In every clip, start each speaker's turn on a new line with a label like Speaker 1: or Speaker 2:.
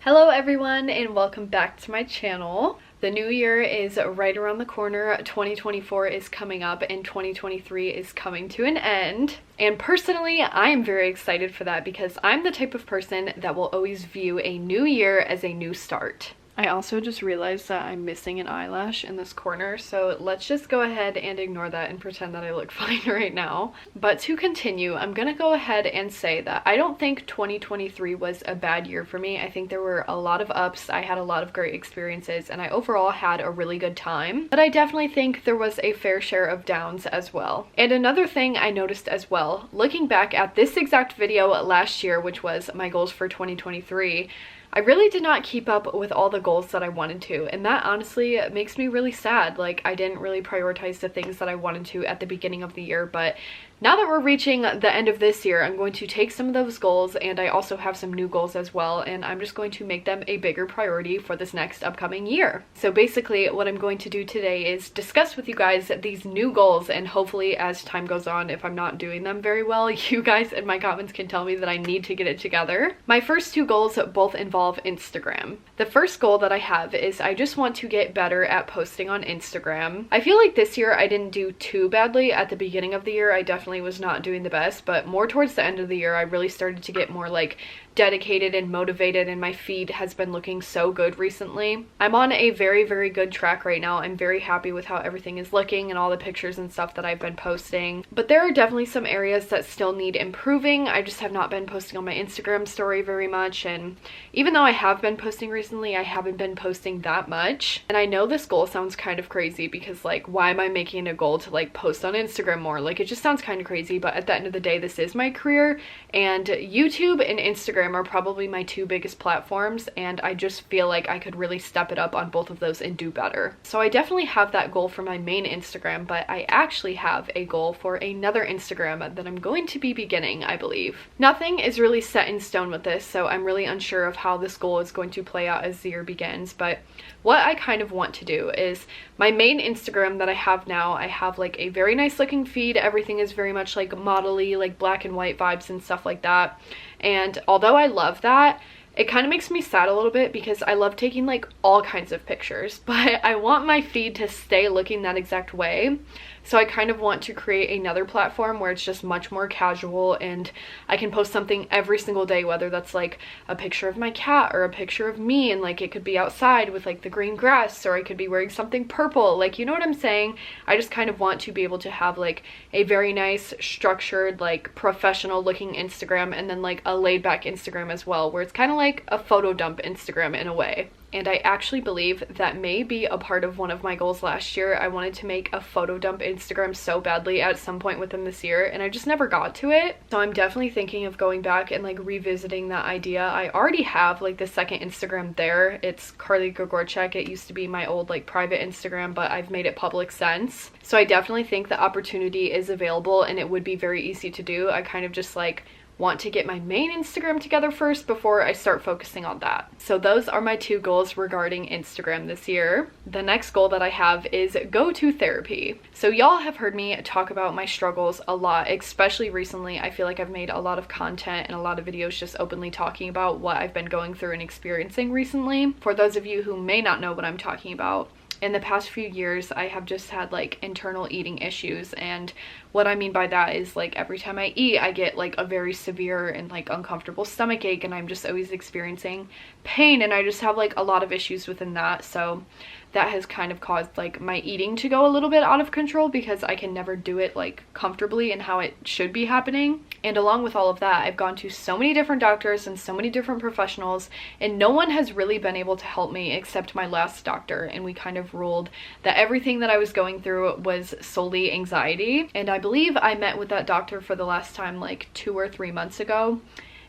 Speaker 1: Hello everyone and welcome back to my channel. The new year is right around the corner. 2024 is coming up and 2023 is coming to an end. And personally, I am very excited for that because I'm the type of person that will always view a new year as a new start. I also just realized that I'm missing an eyelash in this corner, so let's just go ahead and ignore that and pretend that I look fine right now. But to continue, I'm gonna go ahead and say that I don't think 2023 was a bad year for me. I think there were a lot of ups, I had a lot of great experiences, and I overall had a really good time. But I definitely think there was a fair share of downs as well. And another thing I noticed as well, looking back at this exact video last year, which was my goals for 2023, I really did not keep up with all the goals that I wanted to, and that honestly makes me really sad. Like, I didn't really prioritize the things that I wanted to at the beginning of the year, but now that we're reaching the end of this year, I'm going to take some of those goals, and I also have some new goals as well, and I'm just going to make them a bigger priority for this next upcoming year. So basically, what I'm going to do today is discuss with you guys these new goals, and hopefully as time goes on, if I'm not doing them very well, you guys in my comments can tell me that I need to get it together. My first two goals both involve Instagram. The first goal that I have is I just want to get better at posting on Instagram. I feel like this year I didn't do too badly. At the beginning of the year, I definitely was not doing the best, but more towards the end of the year I really started to get more like dedicated and motivated, and my feed has been looking so good recently. I'm on a very good track right now. I'm very happy with how everything is looking and all the pictures and stuff that I've been posting, but there are definitely some areas that still need improving. I just have not been posting on my Instagram story very much, and even though I have been posting recently, I haven't been posting that much. And I know this goal sounds kind of crazy because like, why am I making a goal to like post on Instagram more? Like, it just sounds kind of crazy, but at the end of the day, this is my career, and YouTube and Instagram are probably my two biggest platforms, and I just feel like I could really step it up on both of those and do better. So I definitely have that goal for my main Instagram, but I actually have a goal for another Instagram that I'm going to be beginning, I believe. Nothing is really set in stone with this, so I'm really unsure of how this goal is going to play out as the year begins, but what I kind of want to do is my main Instagram that I have now, I have like a very nice looking feed. Everything is very much like model-y, like black and white vibes and stuff like that. And although I love that, it kind of makes me sad a little bit because I love taking like all kinds of pictures, but I want my feed to stay looking that exact way. So I kind of want to create another platform where it's just much more casual and I can post something every single day, whether that's like a picture of my cat or a picture of me, and like it could be outside with like the green grass, or I could be wearing something purple, like, you know what I'm saying? I just kind of want to be able to have like a very nice structured, like professional looking Instagram, and then like a laid back Instagram as well, where it's kind of like a photo dump Instagram in a way. And I actually believe that may be a part of one of my goals last year. I wanted to make a photo dump Instagram so badly at some point within this year, and I just never got to it. So I'm definitely thinking of going back and like revisiting that idea. I already have like the second Instagram there. It's Karli Reese. It used to be my old like private Instagram, but I've made it public since. So I definitely think the opportunity is available and it would be very easy to do. I kind of just like want to get my main Instagram together first before I start focusing on that. So those are my two goals regarding Instagram this year. The next goal that I have is go to therapy. So y'all have heard me talk about my struggles a lot, especially recently. I feel like I've made a lot of content and a lot of videos just openly talking about what I've been going through and experiencing recently. For those of you who may not know what I'm talking about, in the past few years, I have just had like internal eating issues, and what I mean by that is like every time I eat, I get like a very severe and like uncomfortable stomach ache, and I'm just always experiencing pain, and I just have like a lot of issues within that. So that has kind of caused like my eating to go a little bit out of control because I can never do it like comfortably and how it should be happening. And along with all of that, I've gone to so many different doctors and so many different professionals, and no one has really been able to help me except my last doctor, and we kind of ruled that everything that I was going through was solely anxiety. And I believe I met with that doctor for the last time like 2 or 3 months ago,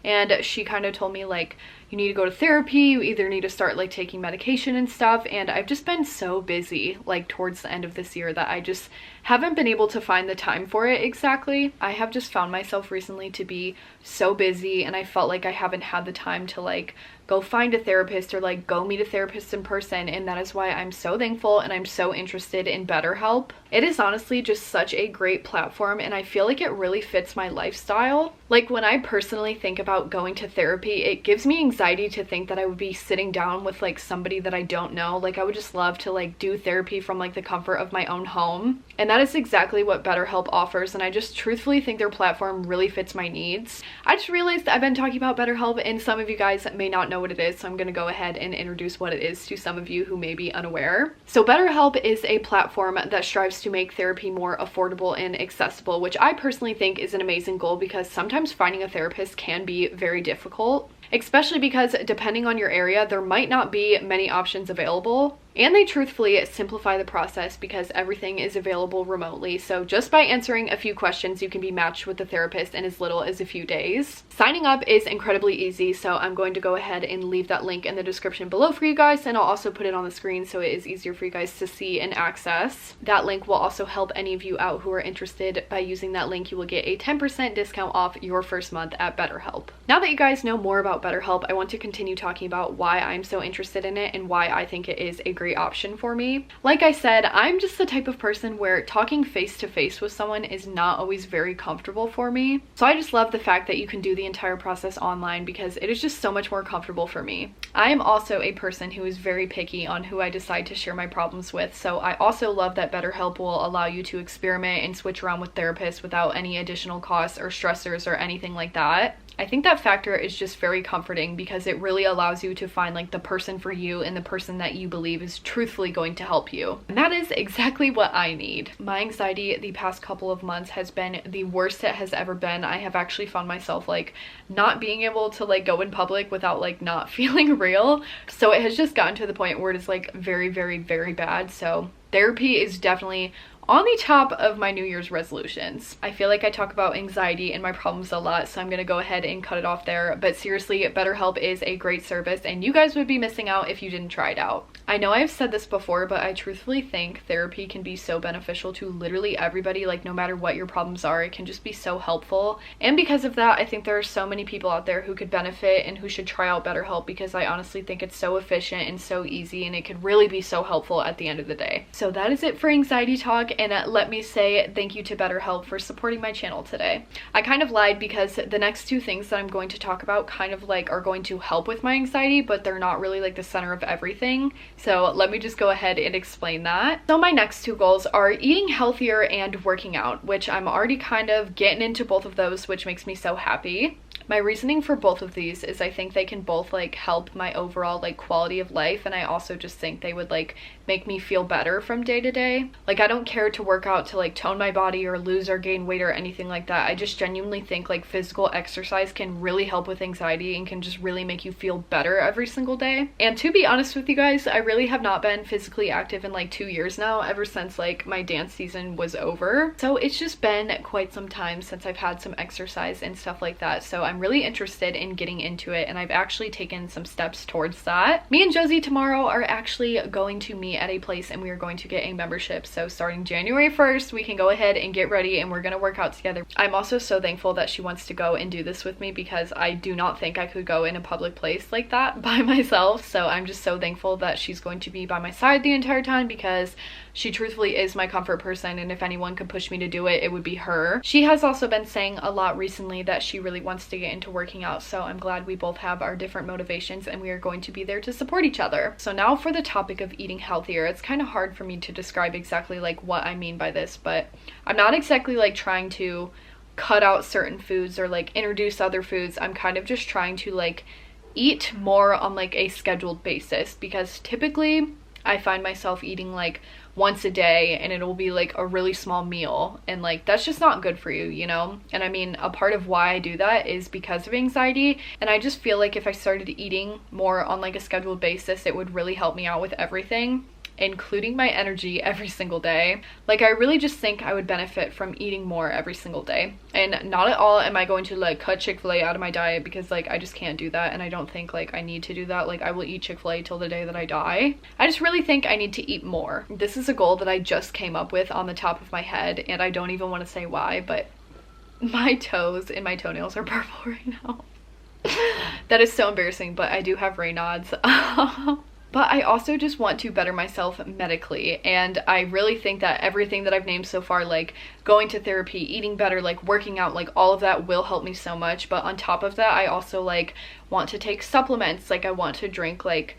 Speaker 1: and she kind of told me like, you need to go to therapy, you either need to start like taking medication and stuff. And I've just been so busy like towards the end of this year that I just haven't been able to find the time for it exactly. I have just found myself recently to be so busy, and I felt like I haven't had the time to like go find a therapist or like go meet a therapist in person, and that is why I'm so thankful and I'm so interested in BetterHelp. It is honestly just such a great platform, and I feel like it really fits my lifestyle. Like when I personally think about going to therapy, it gives me anxiety anxiety to think that I would be sitting down with like somebody that I don't know. Like I would just love to like do therapy from like the comfort of my own home. And that is exactly what BetterHelp offers, and I just truthfully think their platform really fits my needs. I just realized I've been talking about BetterHelp and some of you guys may not know what it is, so I'm gonna go ahead and introduce what it is to some of you who may be unaware. So BetterHelp is a platform that strives to make therapy more affordable and accessible, which I personally think is an amazing goal because sometimes finding a therapist can be very difficult, especially because depending on your area, there might not be many options available. And they truthfully simplify the process because everything is available remotely. So just by answering a few questions, you can be matched with a therapist in as little as a few days. Signing up is incredibly easy, so I'm going to go ahead and leave that link in the description below for you guys, and I'll also put it on the screen so it is easier for you guys to see and access. That link will also help any of you out who are interested. By using that link, you will get a 10% discount off your first month at BetterHelp. Now that you guys know more about BetterHelp, I want to continue talking about why I'm so interested in it and why I think it is a great option for me. Like I said, I'm just the type of person where talking face to face with someone is not always very comfortable for me. So I just love the fact that you can do the entire process online because it is just so much more comfortable for me. I am also a person who is very picky on who I decide to share my problems with, so I also love that BetterHelp will allow you to experiment and switch around with therapists without any additional costs or stressors or anything like that. I think that factor is just very comforting because it really allows you to find like the person for you and the person that you believe is truthfully going to help you. And that is exactly what I need. My anxiety the past couple of months has been the worst it has ever been. I have actually found myself like not being able to like go in public without like not feeling real. So it has just gotten to the point where it is like very, very, very bad. So therapy is definitely on the top of my New Year's resolutions. I feel like I talk about anxiety and my problems a lot, so I'm gonna go ahead and cut it off there. But seriously, BetterHelp is a great service and you guys would be missing out if you didn't try it out. I know I've said this before, but I truthfully think therapy can be so beneficial to literally everybody. Like no matter what your problems are, it can just be so helpful. And because of that, I think there are so many people out there who could benefit and who should try out BetterHelp because I honestly think it's so efficient and so easy and it could really be so helpful at the end of the day. So that is it for anxiety talk, and let me say thank you to BetterHelp for supporting my channel today. I kind of lied because the next two things that I'm going to talk about kind of like are going to help with my anxiety, but they're not really like the center of everything. So let me just go ahead and explain that. So my next two goals are eating healthier and working out, which I'm already kind of getting into both of those, which makes me so happy. My reasoning for both of these is I think they can both like help my overall like quality of life, and I also just think they would like make me feel better from day to day. Like I don't care to work out to like tone my body or lose or gain weight or anything like that. I just genuinely think like physical exercise can really help with anxiety and can just really make you feel better every single day. And to be honest with you guys, I really have not been physically active in like 2 years now, ever since like my dance season was over. So it's just been quite some time since I've had some exercise and stuff like that. So I'm really interested in getting into it, and I've actually taken some steps towards that. Me and Josie tomorrow are actually going to meet at a place and we are going to get a membership. So starting January 1st, we can go ahead and get ready and we're going to work out together. I'm also so thankful that she wants to go and do this with me because I do not think I could go in a public place like that by myself. So I'm just so thankful that she's going to be by my side the entire time because she truthfully is my comfort person, and if anyone could push me to do it, it would be her. She has also been saying a lot recently that she really wants to get into working out, so I'm glad we both have our different motivations and we are going to be there to support each other. So now for the topic of eating healthier. It's kind of hard for me to describe exactly like what I mean by this, but I'm not exactly like trying to cut out certain foods or like introduce other foods. I'm kind of just trying to like eat more on like a scheduled basis, because typically I find myself eating like once a day and it'll be like a really small meal, and like that's just not good for you, you know? And I mean, a part of why I do that is because of anxiety, and I just feel like if I started eating more on like a scheduled basis, it would really help me out with everything, including my energy every single day. Like I really just think I would benefit from eating more every single day. And not at all am I going to like cut Chick-fil-A out of my diet, because like I just can't do that, and I don't think like I need to do that. Like I will eat Chick-fil-A till the day that I die. I just really think I need to eat more. This is a goal that I just came up with on the top of my head, and I don't even want to say why, but my toes and my toenails are purple right now. That is so embarrassing, but I do have Raynaud's. but I also just want to better myself medically. And I really think that everything that I've named so far, like going to therapy, eating better, like working out, like all of that will help me so much. But on top of that, I also like want to take supplements. Like I want to drink like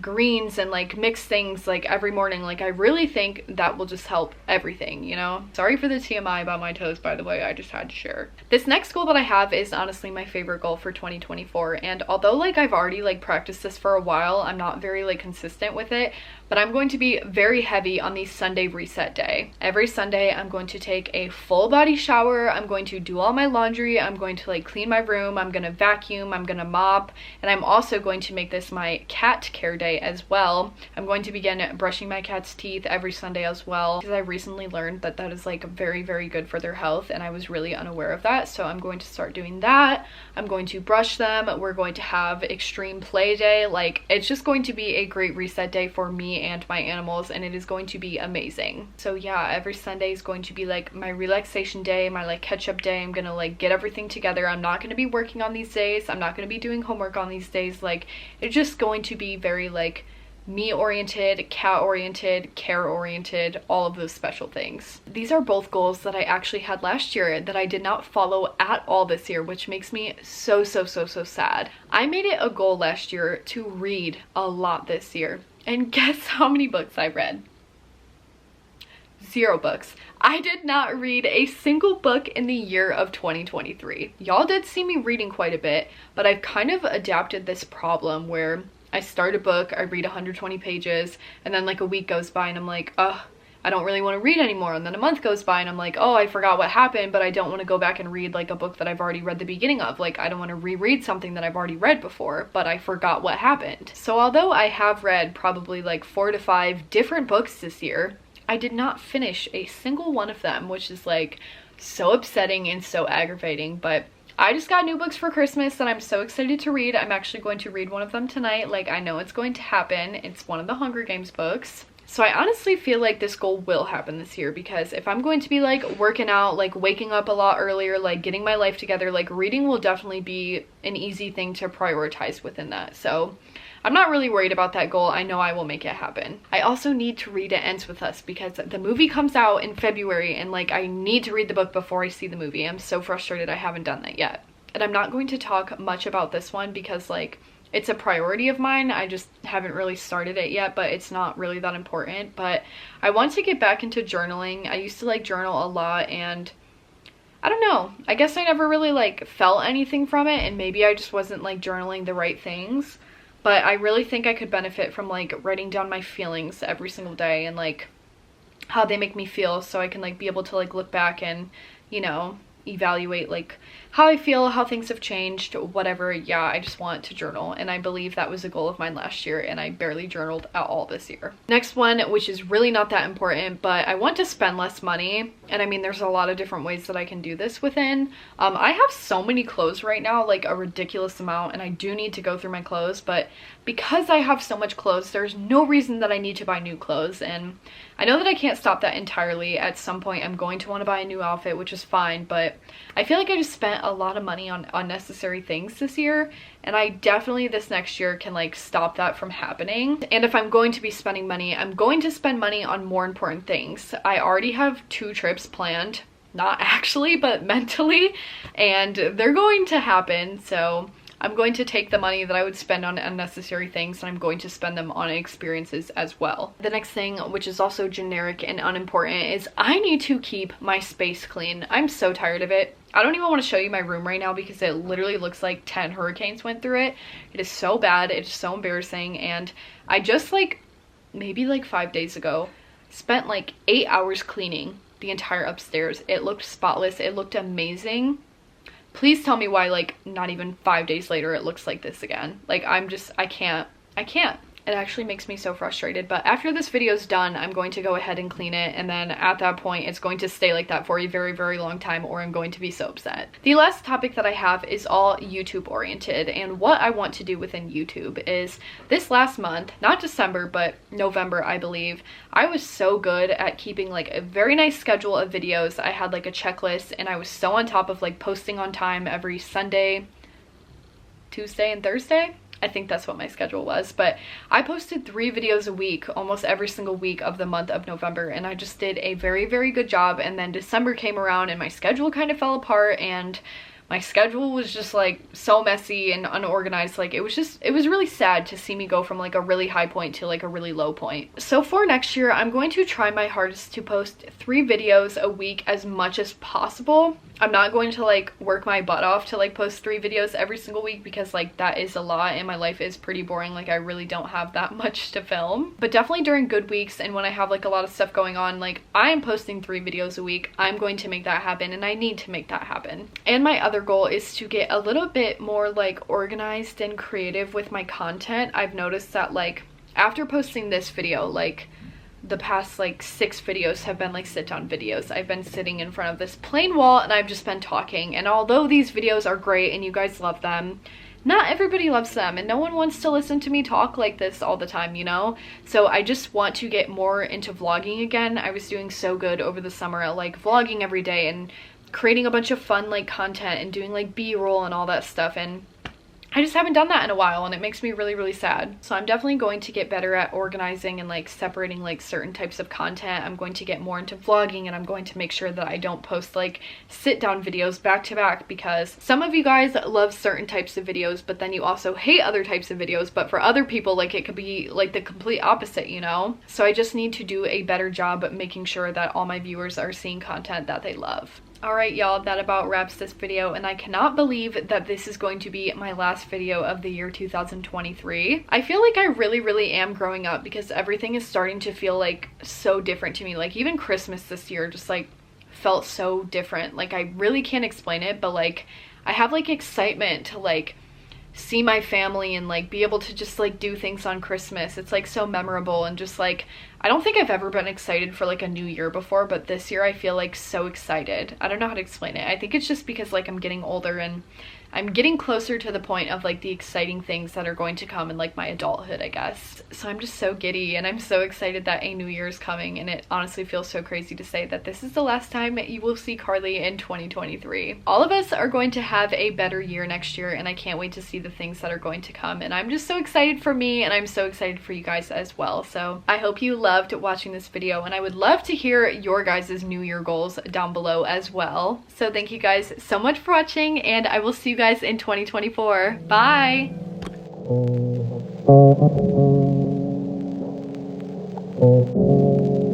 Speaker 1: greens and like mix things like every morning. Like I really think that will just help everything, you know. Sorry for the TMI about my toes, by the way. I just had to share. This next goal that I have is honestly my favorite goal for 2024, and although like I've already like practiced this for a while, I'm not very like consistent with it, but I'm going to be very heavy on the Sunday reset day. Every Sunday I'm going to take a full body shower, I'm going to do all my laundry, I'm going to like clean my room, I'm gonna vacuum, I'm gonna mop, and I'm also going to make this my cat care day as well. I'm going to begin brushing my cat's teeth every Sunday as well, because I recently learned that that is like very, very good for their health, and I was really unaware of that. So I'm going to start doing that. I'm going to brush them. We're going to have extreme play day. Like it's just going to be a great reset day for me and my animals, and it is going to be amazing. So yeah, every Sunday is going to be like my relaxation day, my like catch up day. I'm gonna like get everything together. I'm not gonna be working on these days. I'm not gonna be doing homework on these days. Like it's just going to be very like me oriented, cat oriented, care oriented, all of those special things. These are both goals that I actually had last year that I did not follow at all this year, which makes me so sad. I made it a goal last year to read a lot this year, and guess how many books I read? 0 books. I did not read a single book in the year of 2023. Y'all did see me reading quite a bit, but I've kind of adapted this problem where I start a book, I read 120 pages, and then like a week goes by and I'm like, ugh, I don't really want to read anymore. And then a month goes by and I'm like, oh, I forgot what happened, but I don't want to go back and read like a book that I've already read the beginning of. Like I don't want to reread something that I've already read before, but I forgot what happened. So although I have read probably like 4 to 5 different books this year, I did not finish a single one of them, which is like so upsetting and so aggravating. But I just got new books for Christmas and I'm so excited to read. I'm actually going to read one of them tonight. Like I know it's going to happen. It's one of the Hunger Games books. So I honestly feel like this goal will happen this year, because if I'm going to be like working out, like waking up a lot earlier, like getting my life together, like reading will definitely be an easy thing to prioritize within that. So I'm not really worried about that goal. I know I will make it happen. I also need to read It Ends With Us, because the movie comes out in February and like I need to read the book before I see the movie. I'm so frustrated I haven't done that yet. And I'm not going to talk much about this one because like it's a priority of mine. I just haven't really started it yet, but it's not really that important. But I want to get back into journaling. I used to like journal a lot, and I don't know, I guess I never really like felt anything from it, and maybe I just wasn't like journaling the right things. But I really think I could benefit from like writing down my feelings every single day and like how they make me feel, so I can like be able to like look back and, you know, evaluate like how I feel, how things have changed, whatever. Yeah, I just want to journal, and I believe that was a goal of mine last year, and I barely journaled at all this year. Next one, which is really not that important, but I want to spend less money, and I mean there's a lot of different ways that I can do this within. I have so many clothes right now, like a ridiculous amount, and I do need to go through my clothes, but because I have so much clothes, there's no reason that I need to buy new clothes. And I know that I can't stop that entirely. At some point I'm going to want to buy a new outfit, which is fine, but I feel like I just spent a lot of money on unnecessary things this year, and I definitely this next year can like stop that from happening. And if I'm going to be spending money, I'm going to spend money on more important things. I already have 2 trips planned, not actually but mentally, and they're going to happen. So I'm going to take the money that I would spend on unnecessary things and I'm going to spend them on experiences as well. The next thing, which is also generic and unimportant, is I need to keep my space clean. I'm so tired of it. I don't even want to show you my room right now because it literally looks like 10 hurricanes went through it. It is so bad. It's so embarrassing. And I just like, maybe like 5 days ago, spent like 8 hours cleaning the entire upstairs. It looked spotless. It looked amazing. Please tell me why like not even 5 days later it looks like this again. Like I can't. It actually makes me so frustrated. But after this video is done, I'm going to go ahead and clean it, and then at that point it's going to stay like that for a very, very long time, or I'm going to be so upset. The last topic that I have is all YouTube oriented, and what I want to do within YouTube is this last month, not December but November I believe, I was so good at keeping like a very nice schedule of videos. I had like a checklist, and I was so on top of like posting on time every Sunday, Tuesday, and Thursday. I think that's what my schedule was, but I posted 3 videos a week almost every single week of the month of November, and I just did a very, very good job. And then December came around and my schedule kind of fell apart, and my schedule was just like so messy and unorganized. Like it was really sad to see me go from like a really high point to like a really low point. So for next year, I'm going to try my hardest to post 3 videos a week as much as possible. I'm not going to like work my butt off to like post 3 videos every single week, because like that is a lot and my life is pretty boring. Like I really don't have that much to film. But definitely during good weeks and when I have like a lot of stuff going on, like I am posting 3 videos a week. I'm going to make that happen, and I need to make that happen. And my other goal is to get a little bit more like organized and creative with my content. I've noticed that like after posting this video, like the past like 6 videos have been like sit down videos. I've been sitting in front of this plain wall and I've just been talking. And although these videos are great and you guys love them, not everybody loves them, and no one wants to listen to me talk like this all the time, you know? So I just want to get more into vlogging again. I was doing so good over the summer at like vlogging every day and creating a bunch of fun like content and doing like B-roll and all that stuff, and I just haven't done that in a while, and it makes me really, really sad. So I'm definitely going to get better at organizing and like separating like certain types of content. I'm going to get more into vlogging, and I'm going to make sure that I don't post like sit down videos back to back, because some of you guys love certain types of videos, but then you also hate other types of videos. But for other people, like it could be like the complete opposite, you know? So I just need to do a better job at making sure that all my viewers are seeing content that they love. Alright y'all, that about wraps this video, and I cannot believe that this is going to be my last video of the year 2023. I feel like I really am growing up, because everything is starting to feel like so different to me. Like even Christmas this year just like felt so different. Like I really can't explain it, but like I have like excitement to like see my family and like be able to just like do things on Christmas. It's like so memorable, and just like I don't think I've ever been excited for like a new year before, but this year I feel like so excited. I don't know how to explain it. I think it's just because like I'm getting older and I'm getting closer to the point of like the exciting things that are going to come in like my adulthood, I guess. So I'm just so giddy, and I'm so excited that a new year is coming, and it honestly feels so crazy to say that this is the last time you will see Karli in 2023. All of us are going to have a better year next year, and I can't wait to see the things that are going to come, and I'm just so excited for me, and I'm so excited for you guys as well. So I hope you loved watching this video, and I would love to hear your guys' new year goals down below as well. So thank you guys so much for watching, and I will see you guys in 2024. Bye!
Speaker 2: Oh,